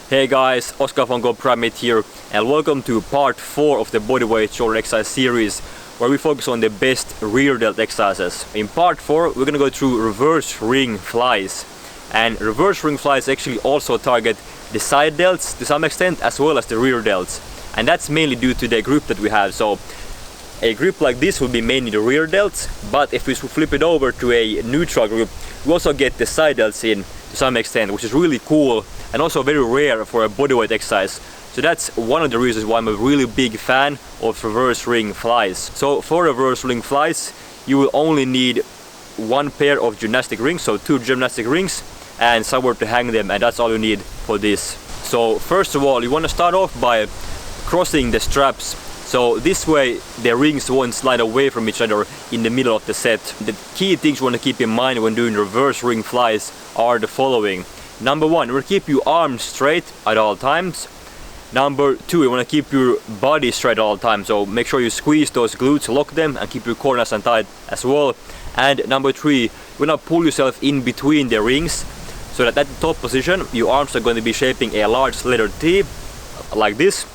Hey guys, Oscar from GoPrimate here, and welcome to part 4 of the bodyweight shoulder exercise series, where we focus on the best rear delt exercises. In part 4 we're gonna go through reverse ring flies, and reverse ring flies actually also target the side delts to some extent as well as the rear delts, and that's mainly due to the grip that we have. So a grip like this will be mainly the rear delts, but if we flip it over to a neutral grip, we also get the side delts in to some extent, which is really cool and also very rare for a bodyweight exercise. So that's one of the reasons why I'm a really big fan of reverse ring flies. So for reverse ring flies, you will only need one pair of gymnastic rings, so 2 gymnastic rings, and somewhere to hang them, and that's all you need for this. So first of all, you want to start off by crossing the straps. So this way the rings won't slide away from each other in the middle of the set. The key things you want to keep in mind when doing reverse ring flies are the following. Number 1, you want to keep your arms straight at all times. Number 2, you want to keep your body straight at all times, so make sure you squeeze those glutes, lock them, and keep your core nice and tight as well. And number 3, you want to pull yourself in between the rings, so that at the top position your arms are going to be shaping a large letter T, like this,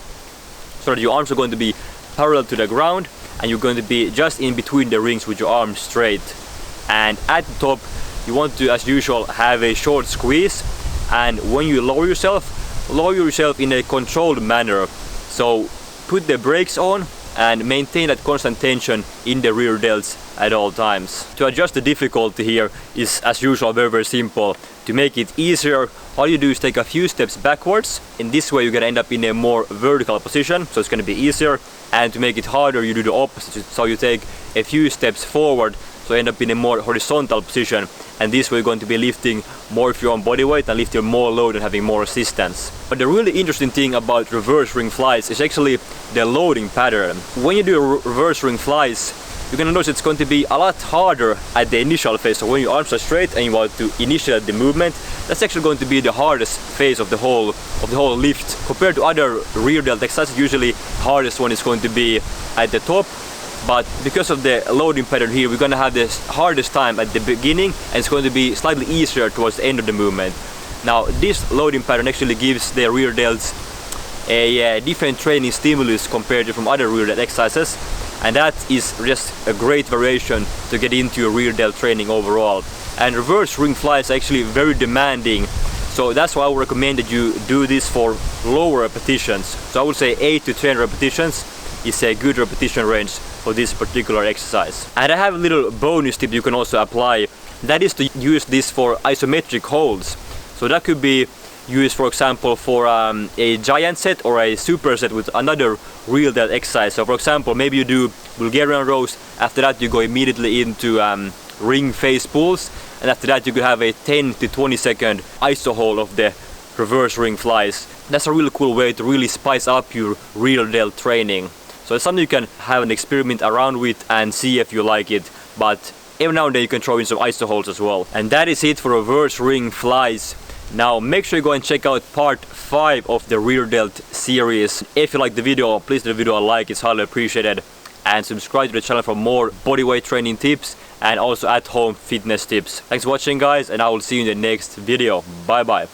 so that your arms are going to be parallel to the ground, and you're going to be just in between the rings with your arms straight. And at the top you want to, as usual, have a short squeeze, and when you lower yourself in a controlled manner. So put the brakes on and maintain that constant tension in the rear delts at all times. To adjust the difficulty here is, as usual, very simple. To make it easier, all you do is take a few steps backwards. In this way you're gonna end up in a more vertical position, so it's gonna be easier. And to make it harder, you do the opposite, so you take a few steps forward, so end up in a more horizontal position, and this way you're going to be lifting more if you're on body weight and lifting more load and having more resistance. But the really interesting thing about reverse ring flies is actually the loading pattern. When you do reverse ring flies, you're gonna notice it's going to be a lot harder at the initial phase. So when your arms are straight and you want to initiate the movement, that's actually going to be the hardest phase of the whole lift. Compared to other rear delt exercises, usually the hardest one is going to be at the top. But because of the loading pattern here, we're going to have the hardest time at the beginning, and it's going to be slightly easier towards the end of the movement. Now this loading pattern actually gives the rear delts a different training stimulus compared to from other rear delt exercises, and that is just a great variation to get into your rear delt training overall. And reverse ring flies are actually very demanding, so that's why I would recommend that you do this for lower repetitions. So I would say 8 to 10 repetitions is a good repetition range for this particular exercise. And I have a little bonus tip you can also apply. That is to use this for isometric holds. So that could be used, for example, for a giant set or a super set with another rear delt exercise. So for example, maybe you do Bulgarian rows, after that you go immediately into ring face pulls, and after that you could have a 10 to 20 second iso hold of the reverse ring flies. That's a really cool way to really spice up your rear delt training. So it's something you can have an experiment around with and see if you like it, but every now and then you can throw in some iso holds as well. And that is it for reverse ring flies. Now make sure you go and check out part 5 of the rear delt series. If you like the video, please give the video a like, it's highly appreciated. And subscribe to the channel for more bodyweight training tips and also at home fitness tips. Thanks for watching guys, and I will see you in the next video. Bye bye.